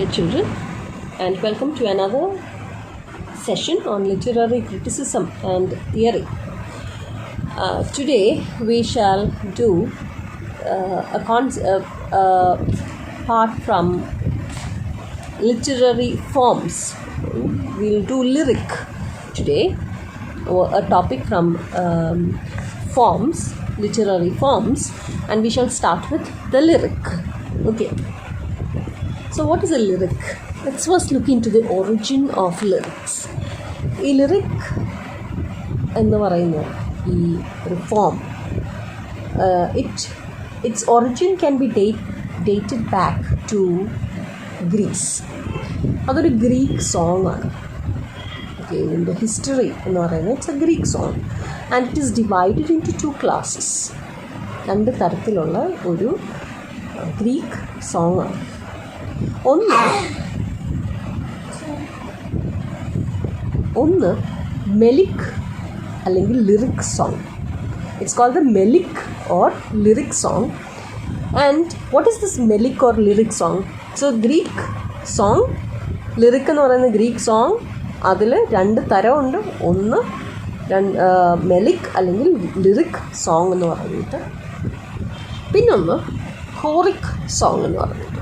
dear children, and welcome to another session on literary criticism and theory. Today we shall do a part from literary forms. We'll do lyric today, or a topic from forms, literary forms, and we shall start with the lyric. Okay. So what is a lyric? Let's first look into the origin of lyrics. ഈ lyric എന്ന് പറയുന്ന ഈ ഒരു form, its origin can be dated back to Greece. അതൊരു Greek song ആണ്. Okay, ഇതിൻ്റെ history എന്ന് പറയുന്നത് it's a Greek song and it is divided into 2 classes. 2 തരത്തിലുള്ള ഒരു ഗ്രീക്ക് സോങ് ആണ്. ഒന്ന് മെലിക് അല്ലെങ്കിൽ lyric song. It's called the melic or lyric song. And what is this melic or lyric song? So Greek song, lyric എന്ന് പറയുന്ന Greek song, അതിൽ 2 തരമുണ്ട്. ഒന്ന് melic അല്ലെങ്കിൽ ലിറിക് സോങ് എന്ന് പറഞ്ഞിട്ട്, പിന്നൊന്ന് കോറിക് സോങ് എന്ന് പറഞ്ഞിട്ട്.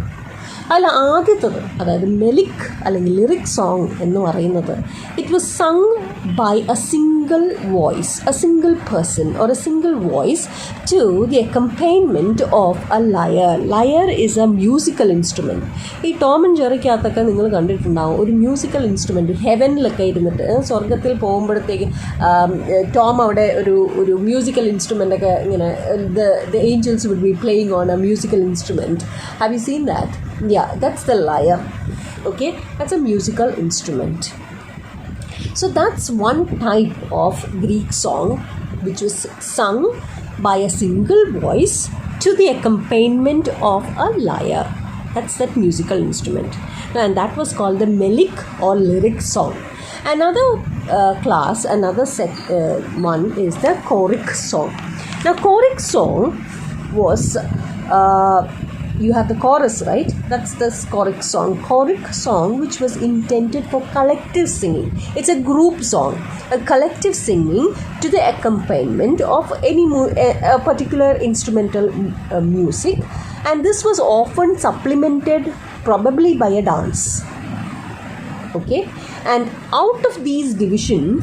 അതിൽ ആദ്യത്തത്, അതായത് മെലിക് അല്ലെങ്കിൽ ലിറിക് സോങ് എന്ന് പറയുന്നത്, it was sung by a single voice, a single person or a single voice to the accompaniment of a lyre. Lyre is a musical instrument. ഈ ടോം ആൻഡ് ജെറിക്കകത്തൊക്കെ നിങ്ങൾ കണ്ടിട്ടുണ്ടാവും ഒരു മ്യൂസിക്കൽ ഇൻസ്ട്രുമെൻറ്റ്. ഹെവനിലൊക്കെ ഇരുന്നിട്ട്, സ്വർഗത്തിൽ പോകുമ്പോഴത്തേക്ക് ടോം അവിടെ ഒരു മ്യൂസിക്കൽ ഇൻസ്ട്രുമെൻ്റൊക്കെ ഇങ്ങനെ, the angels would be playing on a musical instrument. Have you seen that? Yeah, that's the lyre. Okay, that's a musical instrument. So that's one type of Greek song which was sung by a single voice to the accompaniment of a lyre. That's that musical instrument, and that was called the melic or lyric song. Another class, another one is the choric song. Now choric song was you have the chorus, right? That's the choric song. Choric song which was intended for collective singing. It's a group song, a collective singing to the accompaniment of any a particular instrumental music, and this was often supplemented probably by a dance. Okay, and out of these divisions,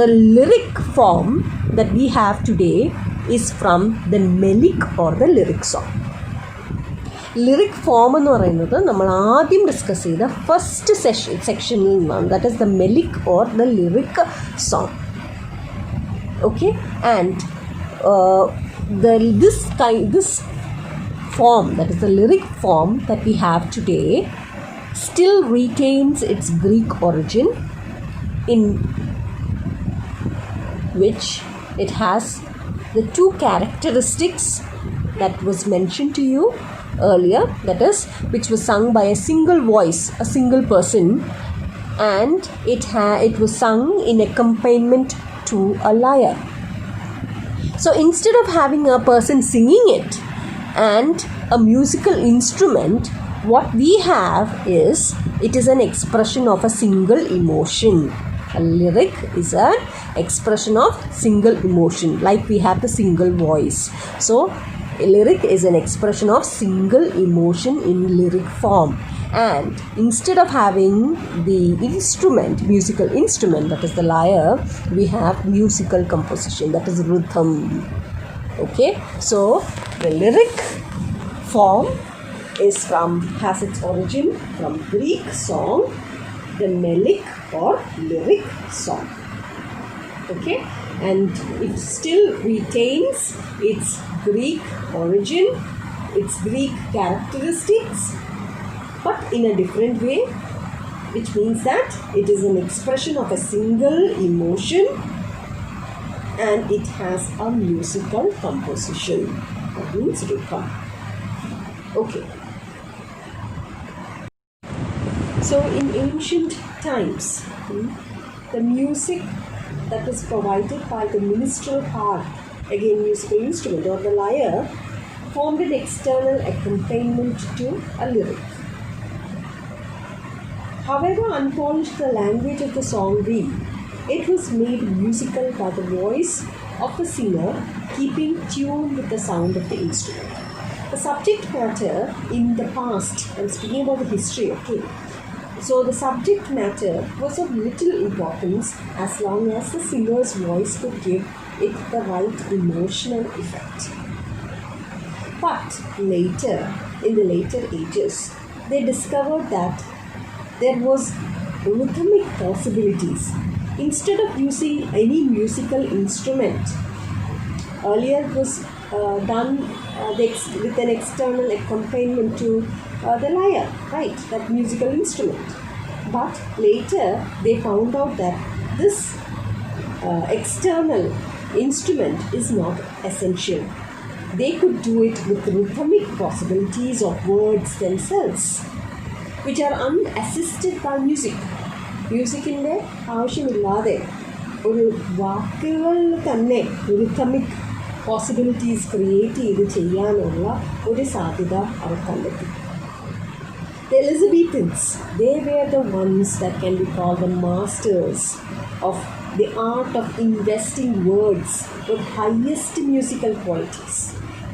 the lyric form that we have today is from the melic or the lyric song. Lyric form എന്ന് പറയുന്നത് നമ്മൾ ആദ്യം discuss ചെയ്ത first സെക്ഷനിൽ നിന്നാണ്. That is the melic or the lyric song. Okay, and this form, that is the lyric form that we have today, still retains its Greek origin, in which it has the 2 characteristics that was mentioned to you earlier, that is, which was sung by a single voice, a single person, and it was sung in accompaniment to a lyre. So instead of having a person singing it and a musical instrument, what we have is, it is an expression of a single emotion. A lyric is an expression of single emotion, like we have the single voice. So a lyric is an expression of single emotion in lyric form, and instead of having the instrument, musical instrument, that is the lyre, we have musical composition, that is rhythm. Okay, so the lyric form has its origin from Greek song, the melic or lyric song. Okay, and it still retains its Greek origin, its Greek characteristics, but in a different way, which means that it is an expression of a single emotion and it has a musical composition. That means rhythm. Okay. So in ancient times, the music that was provided by the minstrel harp, again musical instrument, or the lyre, formed an external accompaniment to a lyric. However unpolished the language of the song be, it was made musical by the voice of the singer keeping tune with the sound of the instrument. The subject matter in the past, I'm speaking about the history, okay. So the subject matter was of little importance as long as the singer's voice could give it the right emotional effect. But later, in the later ages, they discovered that there was rhythmic possibilities. Instead of using any musical instrument, earlier it was done with an external accompaniment to the lyre, right, that musical instrument. But later they found out that this external instrument is not essential. They could do it with rhythmic possibilities of words themselves, which are unassisted by music. മ്യൂസിക്കിൻ്റെ ആവശ്യമില്ലാതെ ഒരു വാക്കുകൾ തന്നെ rhythmic possibilities create ചെയ്ത് ചെയ്യാനുള്ള ഒരു സാധ്യത അവർ കണ്ടെത്തി. The Elizabethans, they were the ones that can be called the masters of the art of investing words with highest musical qualities.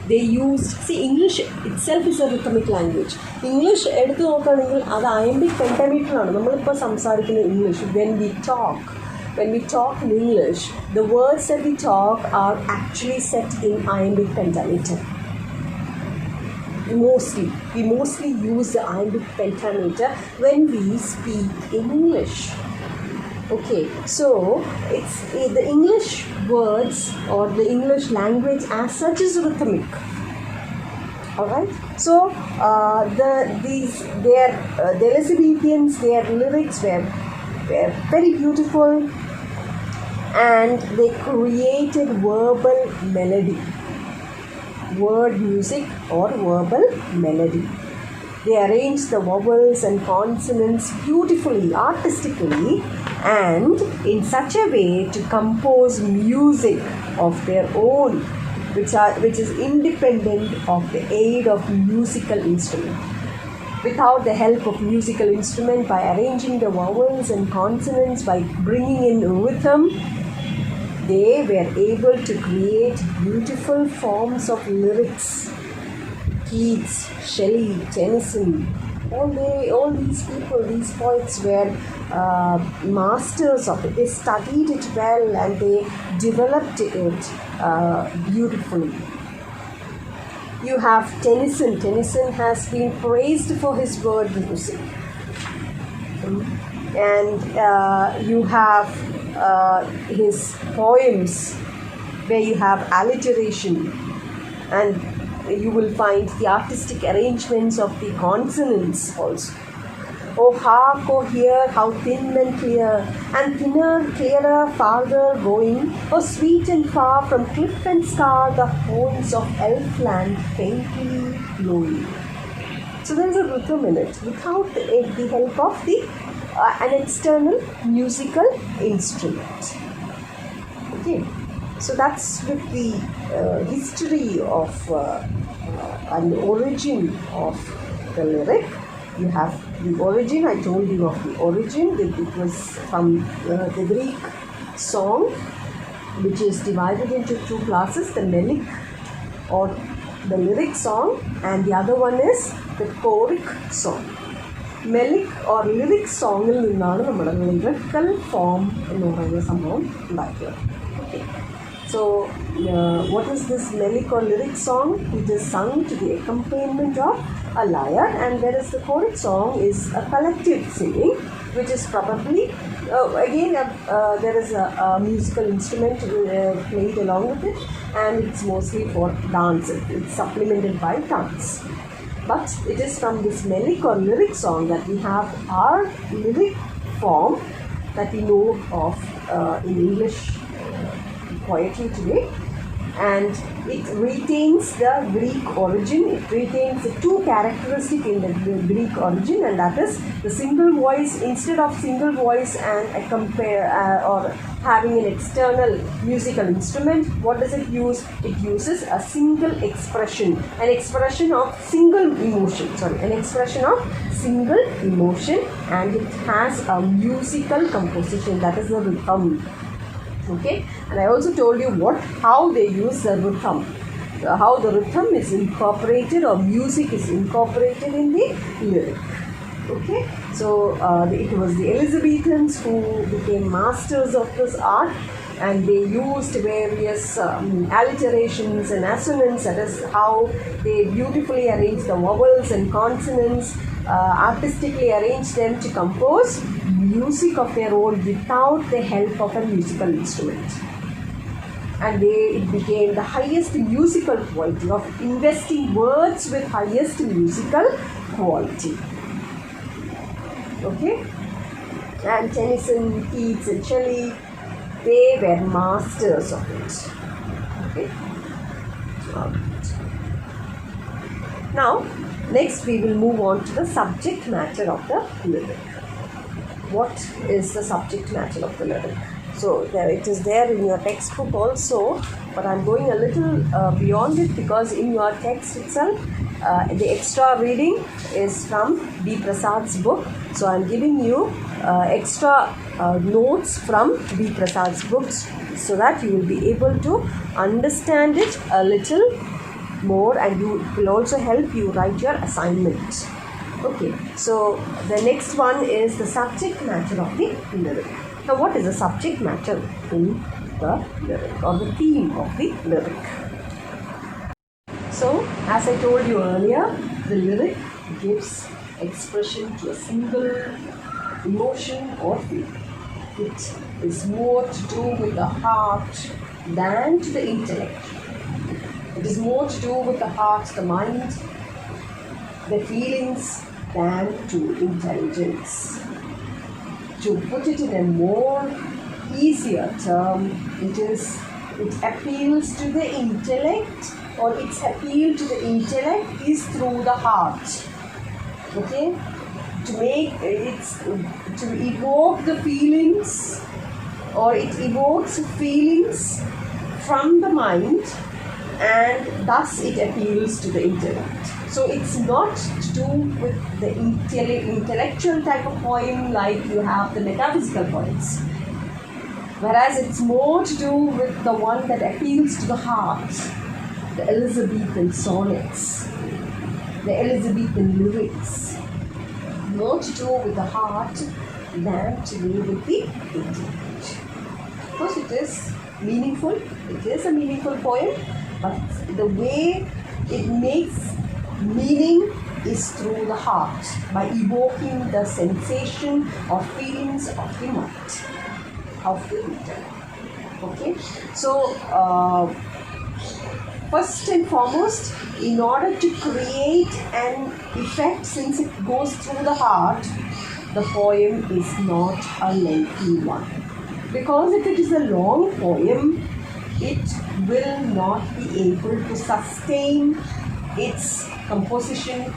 They used, see, English itself is a rhythmic language. English എടുത്തു നോക്കുകയാണെങ്കിൽ അത് അയംബിക് പെൻറ്റാമീറ്ററാണ്. നമ്മളിപ്പോൾ സംസാരിക്കുന്ന English, when we talk in English, the words that we talk are actually set in iambic pentameter. We mostly use the iambic pentameter when we speak in English. Okay, so it's the English words or the English language as such is rhythmic. All right. So the Elizabethans, their lyrics were very beautiful, and they created verbal melody, word music or verbal melody. They arranged the vowels and consonants beautifully, artistically, and in such a way to compose music of their own, which is independent of the aid of musical instrument. Without the help of musical instrument, by arranging the vowels and consonants, by bringing in rhythm, they were able to create beautiful forms of lyrics. Keats, Shelley, Tennyson, all these people, these poets were masters of it. They studied it well and they developed it beautifully. You have Tennyson. Tennyson has been praised for his word music. And you have his poems where you have alliteration, and you will find the artistic arrangements of the consonants also. Oh, hark, oh, hear, how thin and clear, and thinner, clearer, farther going, oh, sweet and far from cliff and scar, the horns of elfland faintly blowing. So there is a rhythm in it without the help of an external musical instrument. Okay. So that's with the history of and origin of the lyric. You have the origin, I told you of the origin. It was from the Greek song, which is divided into two classes, the melic or the lyric song, and the other one is the choric song. Melic or lyric songil നിന്നാണ് നമ്മുടെ lyrical form എന്ന് പറയുന്ന സംഭവം ഉണ്ടാക്കിയത്. Okay. So, what is this melic or lyric song? It is sung to the accompaniment of a lyre, and whereas the choric song is a collective singing, which is probably there is a musical instrument played along with it, and it's mostly for dance. It's supplemented by dance. But it is from this melic or lyric song that we have our lyric form that we know of in English poetry today. and it retains the Greek origin. It retains the two characteristics in the Greek origin, and that is the single voice. Instead of single voice and a or having an external musical instrument, what does it use? It uses a single expression, an expression of single emotion. An expression of single emotion, and it has a musical composition, that is the rhythm. Okay, and I also told you how they use the rhythm, how the rhythm is incorporated or music is incorporated in the lyric. Okay, so it was the Elizabethans who became masters of this art, and they used various alliterations and assonance. That is how they beautifully arranged the vowels and consonants, artistically arranged them to compose music of their own without the help of a musical instrument. And it became the highest musical quality of investing words with highest musical quality. Okay, and Tennyson, Keats and Shelley, they were masters of it. Okay. Now, next we will move on to the subject matter of the lyric. What is the subject matter of the lyric? So it is there in your textbook also, but I am going a little beyond it, because in your text itself, the extra reading is from B. Prasad's book. So I am giving you extra notes from B. Prasad's books, so that you will be able to understand it a little more, and it will also help you write your assignment. Okay, so the next one is the subject matter of the lyric. Now, what is the subject matter in the lyric, or the theme of the lyric? So, as I told you earlier, the lyric gives expression to a single emotion or feeling. It is more to do with the heart than to the intellect. It is more to do with the heart, the mind, the feelings, than to intelligence. To put it in a more easier term, it appeals to the intellect, or its appeal to the intellect is through the heart. Okay, to evoke the feelings, or it evokes feelings from the mind, and thus it appeals to the intellect. So it's not to do with the intellectual type of poem like you have the metaphysical poems, whereas it's more to do with the one that appeals to the heart, the Elizabethan sonnets, the Elizabethan lyrics. More to do with the heart than to do with the intellect. Of course, it is meaningful. It is a meaningful poem, but the way it makes meaning is through the heart, by evoking the sensation or feelings of the mind, of the intellect. Okay, so first and foremost, in order to create an effect, since it goes through the heart, the poem is not a lengthy one. Because if it is a long poem, it will not be able to sustain its composition,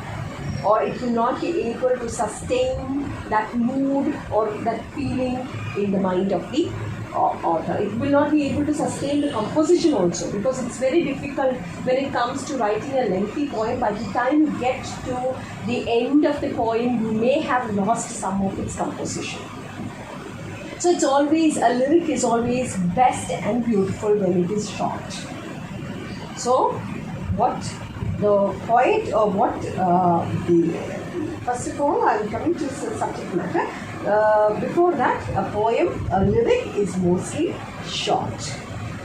or it will not be able to sustain that mood or that feeling in the mind of the author. It will not be able to sustain the composition also, because it's very difficult when it comes to writing a lengthy poem. By the time you get to the end of the poem, you may have lost some of its composition. So it's always, a lyric is always best and beautiful when it is short. So what the poet, or first of all, I am coming to the subject matter. Before that, a lyric is mostly short.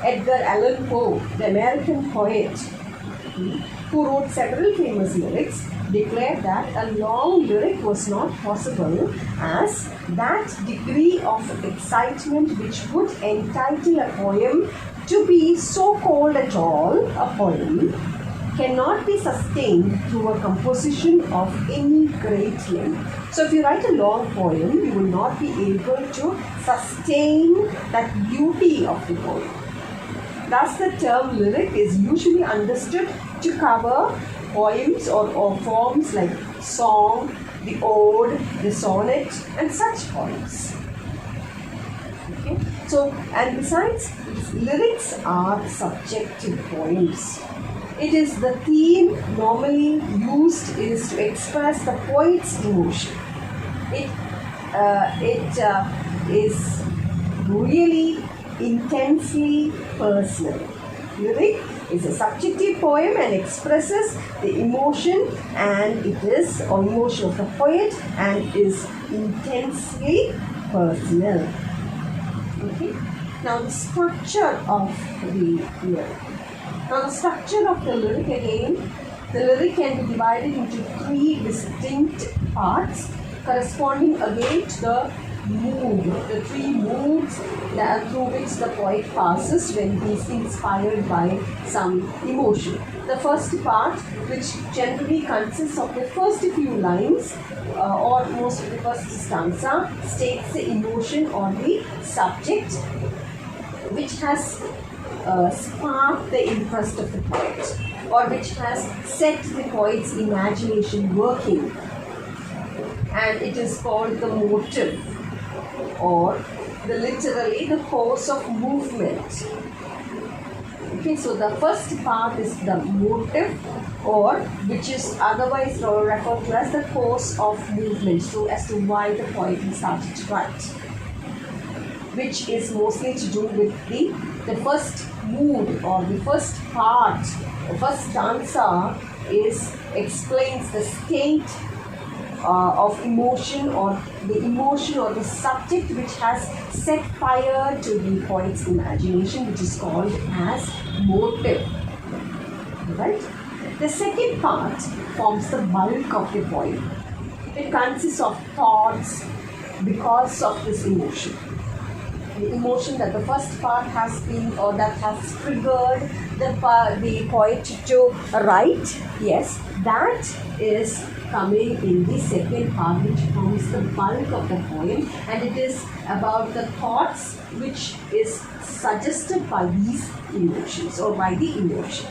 Edgar Allan Poe, the American poet, who wrote several famous lyrics, declared that a long lyric was not possible, as that degree of excitement which would entitle a poem to be so called at all a poem cannot be sustained through a composition of any great length. So if you write a long poem, you will not be able to sustain that beauty of the poem. Thus, the term lyric is usually understood to cover poems or forms like song, the ode, the sonnet, and such poems. Okay. So, and besides, lyrics are subjective poems. It is the theme normally used is to express the poet's emotion. It is really intensely personal. Lyric is a subjective poem and expresses the emotion, and it is or emotion of the poet and is intensely personal. Okay. Now the structure of the lyric. Now the structure of the lyric again, the lyric can be divided into three distinct parts corresponding again to the mood, the three moods through which the poet passes when he is inspired by some emotion. The first part, which generally consists of the first few lines or most of the first stanza, states the emotion or the subject which has sparked the interest of the poet, or which has set the poet's imagination working, and it is called the motive, or literally the course of movement. Okay, so the first part is the motive, or which is otherwise referred to as the course of movement, so as to why the poet started to write, which is mostly to do with the first mood or the first part. The first stanza explains the state of emotion, or the emotion or the subject which has set fire to the poet's imagination, which is called as motive. Right? The second part forms the bulk of the poem. It consists of thoughts because of this emotion. The emotion that the first part has been, or that has triggered the poet to write, yes, that is coming in the second part, which forms the bulk of the poem, and it is about the thoughts which is suggested by these emotions or by the emotion.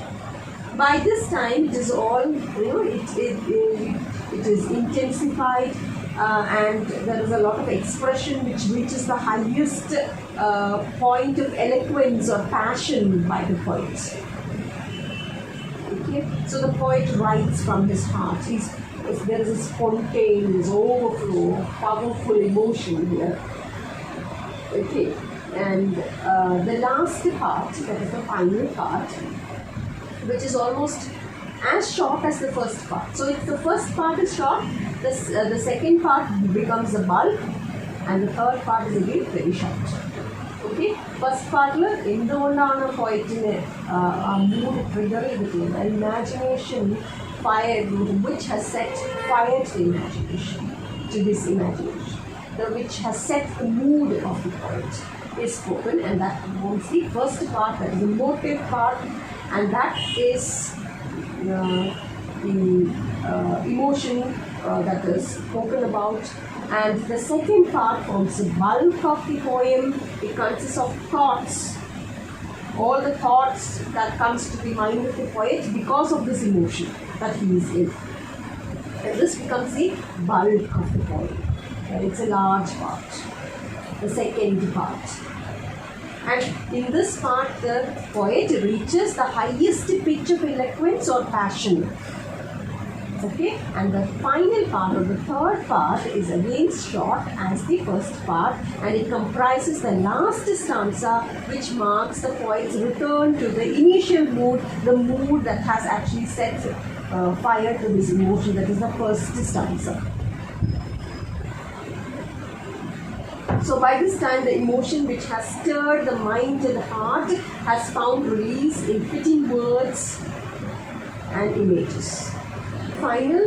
By this time, it is all, it is intensified. And there is a lot of expression which reaches the highest point of eloquence or passion by the poet. Okay, so the poet writes from his heart. There is a spontaneous overflow of powerful emotion here. Okay, and the last part, that is the final part, which is almost as short as the first part. So if the first part is short, the second part becomes the bulk, and the third part is again very short. Okay, first part എന്തുകൊണ്ടാണ് പോയറ്റിന് mood trigger ചെയ്തിട്ടുള്ളത്, imagination fire, which has set fire to the imagination, which has set the mood of the poet is spoken, and that forms the first part, that is the motive part, and that is the emotion that is spoken about. And the second part forms the bulk of the poem. It consists of thoughts, all the thoughts that comes to the mind of the poet because of this emotion that he is in. And this becomes the bulk of the poem. It's a large part, the second part. And in this part, the poet reaches the highest pitch of eloquence or passion. Okay, and the final part, or the third part, is again short as the first part, and it comprises the last stanza, which marks the poet's return to the initial mood, the mood that has actually set fire to this emotion, that is the first stanza. So by this time, the emotion which has stirred the mind and the heart has found release in fitting words and images. Final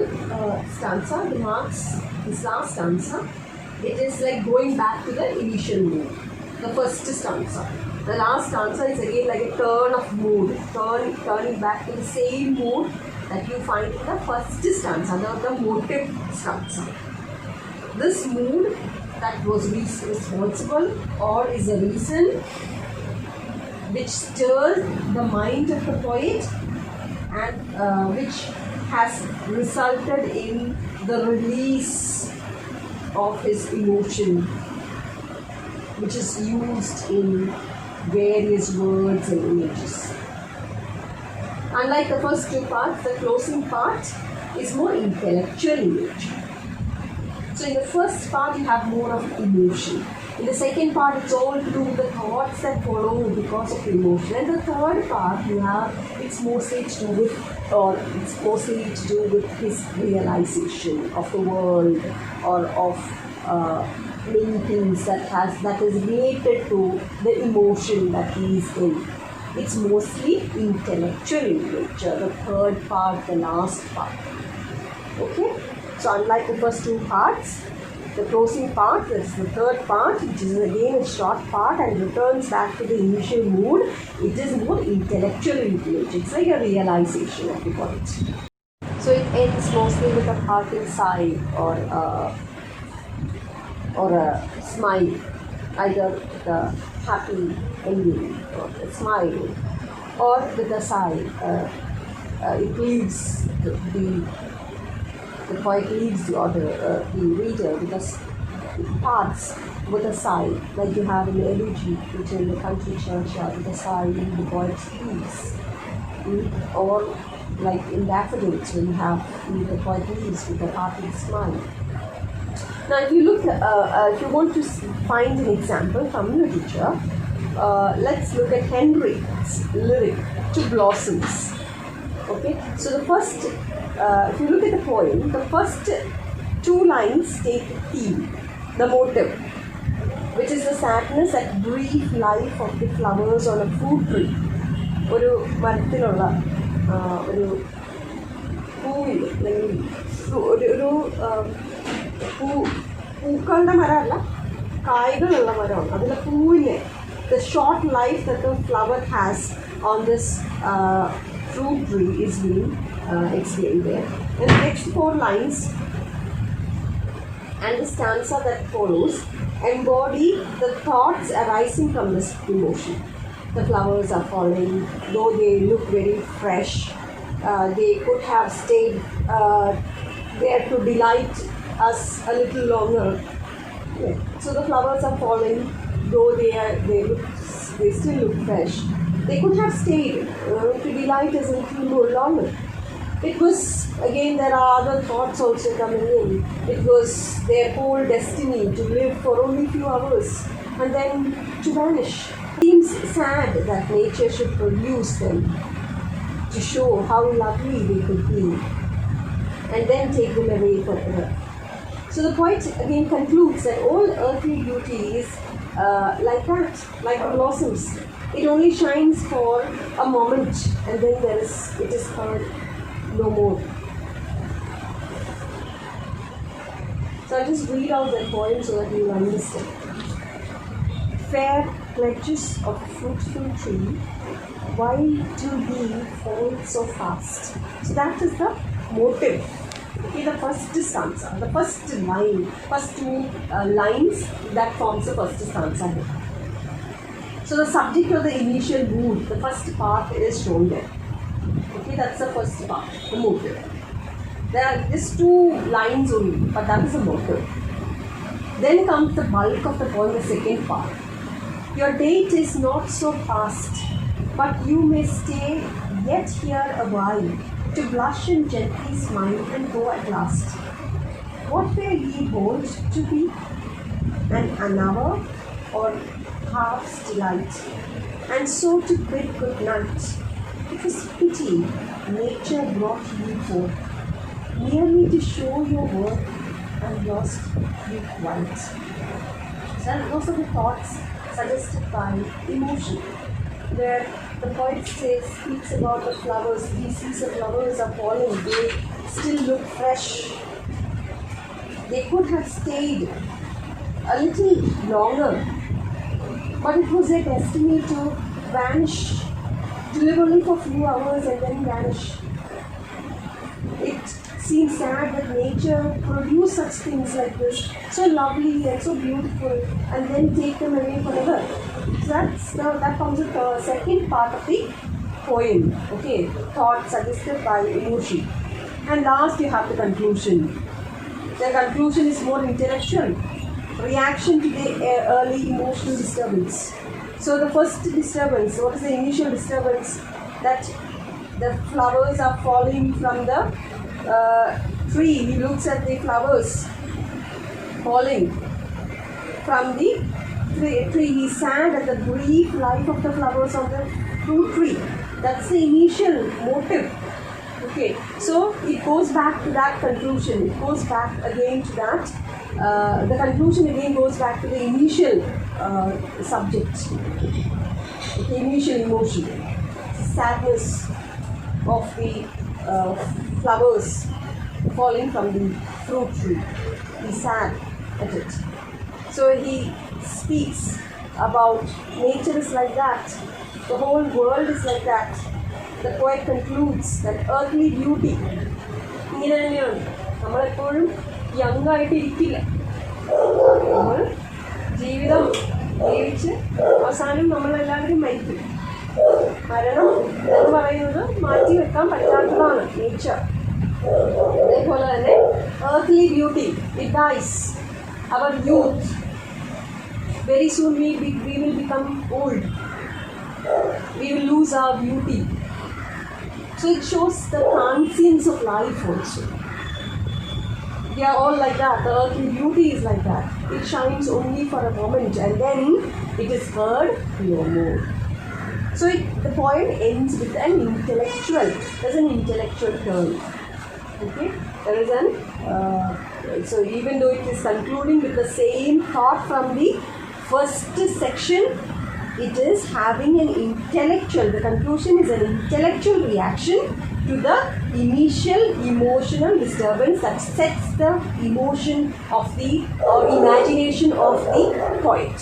stanza, the marks, this last stanza, it is like going back to the initial mood, the first stanza. The last stanza is again like a turn of mood, turning back to the same mood that you find in the first stanza, the motive stanza. This mood that was responsible or is a reason which stirs the mind of the poet and which has resulted in the release of his emotion, which is used in various words and images. Unlike the first two parts, the closing part is more intellectual in nature. So in the first part, you have more of emotion. In the second part, it's all to do with the thoughts that follow because of emotion. And the third part, it's mostly to do with his realization of the world or of many things that is related to the emotion that he is in. It's mostly intellectual in nature, the third part, the last part. Okay? So unlike the first two parts, the closing part, that's the third part, which is again a short part and returns back to the initial mood. It is more intellectual in nature. It's like a realization of the point. So it ends mostly with a parting sigh or a smile, either with a happy ending or a smile, or with a sigh. It leaves the poet leaves the reader because it parts with a sigh, like you have in the elegy, which in the country churchyard, with a sigh the poet leaves. Or like in daffodils, when you have the poet leaves with a parting smile. Now, if you look, if you want to find an example from literature, let's look at Henry's lyric "To Blossoms." Okay, so the first, if you look at the poem, the first two lines take the theme, the motive, which is the sadness and brief life of the flowers on a fruit tree. ഒരു മരത്തിലുള്ള ഒരു പൂവിൽ ഒരു പൂക്കളുടെ മരമല്ല, കായ്കളുള്ള മരമാണ്. അതിലെ പൂവിനെ, the short life that the flower has on this fruit tree is being explained there. And the next four lines and the stanza that follows embody the thoughts arising from this emotion. The flowers are falling, though they look very fresh. They could have stayed there to delight us a little longer. Yeah. So the flowers are falling, though they still look fresh. They could have stayed to delight us a little more longer. It was, again, there are other thoughts also coming in. It was their whole destiny to live for only few hours and then to vanish. It seems sad that nature should produce them to show how lovely they could be and then take them away forever. So the poet again concludes that all earthly beauty is like that, like the blossoms. It only shines for a moment and then it is heard no more. So I'll just read out that poem so that you will understand. Fair pledges of a fruitful tree, why do thee fall so fast? So that is the motive. Okay, the first stanza, the first line, first two lines that forms the first stanza here. So the subject of the initial mood, the first part is shown there. Okay, that's the first part, the motive. There are just two lines only, but that is the motive. Then comes the bulk of the poem, the second part. Your date is not so past, but you may stay yet here a while, to blush and gently smile and go at last. What may ye hold to be? An hour or half's delight, and so to bid good night. It was pity nature brought you forth, merely to show your worth and lost you quite. So those are the thoughts suggested by emotion, where the poet speaks about the flowers. He sees the flowers are falling, they still look fresh. They could have stayed a little longer, but it was their destiny to vanish, to live only for a few hours and then vanish. it seems sad that nature produced such things like this, so lovely and so beautiful, and then take them away forever. So that comes with the second part of the poem. Okay, thought suggested by emotion. And last you have the conclusion. The conclusion is more intellectual. Reaction to the early emotional disturbance. So the first disturbance, what is the initial disturbance? That the flowers are falling from the tree. He looks at the flowers falling from the tree. He's sad at the brief life of the flowers on the fruit tree. That's the initial motive. Okay, so it goes back to that conclusion. It goes back again to that. The conclusion again goes back to the initial subject. Okay, initial emotion. Sadness of the flowers falling from the fruit tree. He's sad at it. So he speaks about nature is like that. The whole world is like that. The poet concludes that earthly beauty. ഇങ്ങനെ തന്നെയാണ് നമ്മളെപ്പോഴും young ആയിട്ടിരിക്കില്ല. നമ്മൾ ജീവിതം ജീവിച്ച് അവസാനം നമ്മളെല്ലാവരും മരിക്കും. മരണം എന്ന് പറയുന്നത് മാറ്റി വെക്കാൻ പറ്റാത്തതാണ് നേച്ചർ. അതേപോലെ തന്നെ earthly beauty, it dies. Our youth, very soon we will become old. We will lose our beauty. So it shows the transience of life also. We are all like that. The earthly beauty is like that. It shines only for a moment and then it is heard no more. So the poem ends with an intellectual. There's an intellectual turn. Okay? There is an so even though it is concluding with the same thought from the first section, it is having an intellectual, the conclusion is an intellectual reaction to the initial emotional disturbance that sets the emotion of the or imagination of the poet.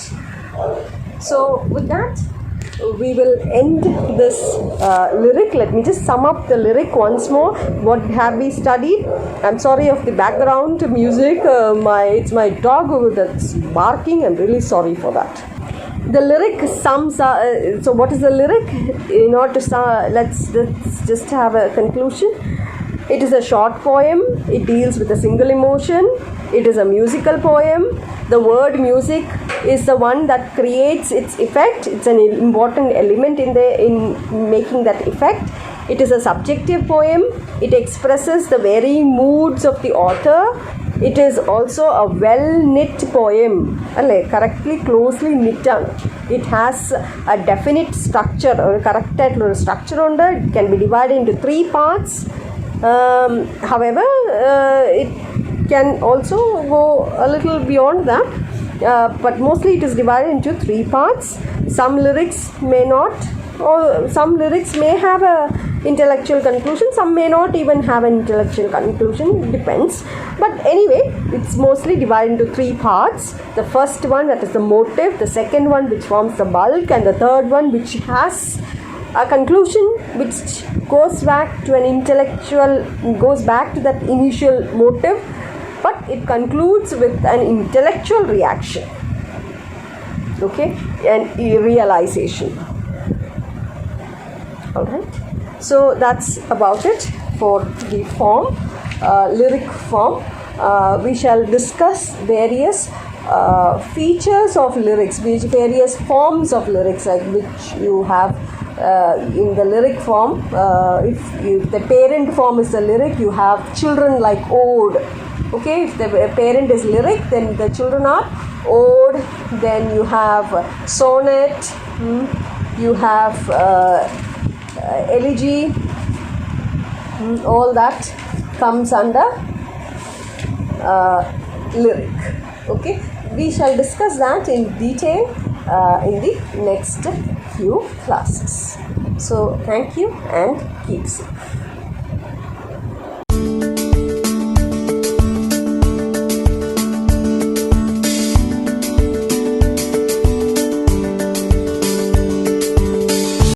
So with that, we will end this lyric. Let me just sum up the lyric once more. What have we studied? I'm sorry of the background music. It's my dog that's barking. I'm really sorry for that. The lyric sums up. So what is the lyric? In order to let's just have a conclusion. It is a short poem. It deals with a single emotion. It is a musical poem. The word music is the one that creates its effect. It's an important element in making that effect. It is a subjective poem. It expresses the varying moods of the author. It is also a well-knit poem. Correctly, closely knit. It has a definite structure or correct structure on it. It can be divided into 3 parts. However, it can also go a little beyond that. But mostly it is divided into 3 parts. Some lyrics may not, or some lyrics may have a intellectual conclusion, some may not even have an intellectual conclusion, it depends. But anyway, it's mostly divided into 3 parts. The first one, that is the motive, the second one which forms the bulk, and the third one which has a conclusion which goes back to an intellectual, goes back to that initial motive, but it concludes with an intellectual reaction. Okay, and realization. Alright, so that's about it for the form, lyric form. We shall discuss various features of lyrics, various forms of lyrics, like which you have in the lyric form. If the parent form is the lyric, you have children like ode. Okay, if the parent is lyric, then the children are ode. Then you have sonnet, you have elegy, all that comes under lyric. Okay, we shall discuss that in detail in the next few classes. So thank you and keep safe.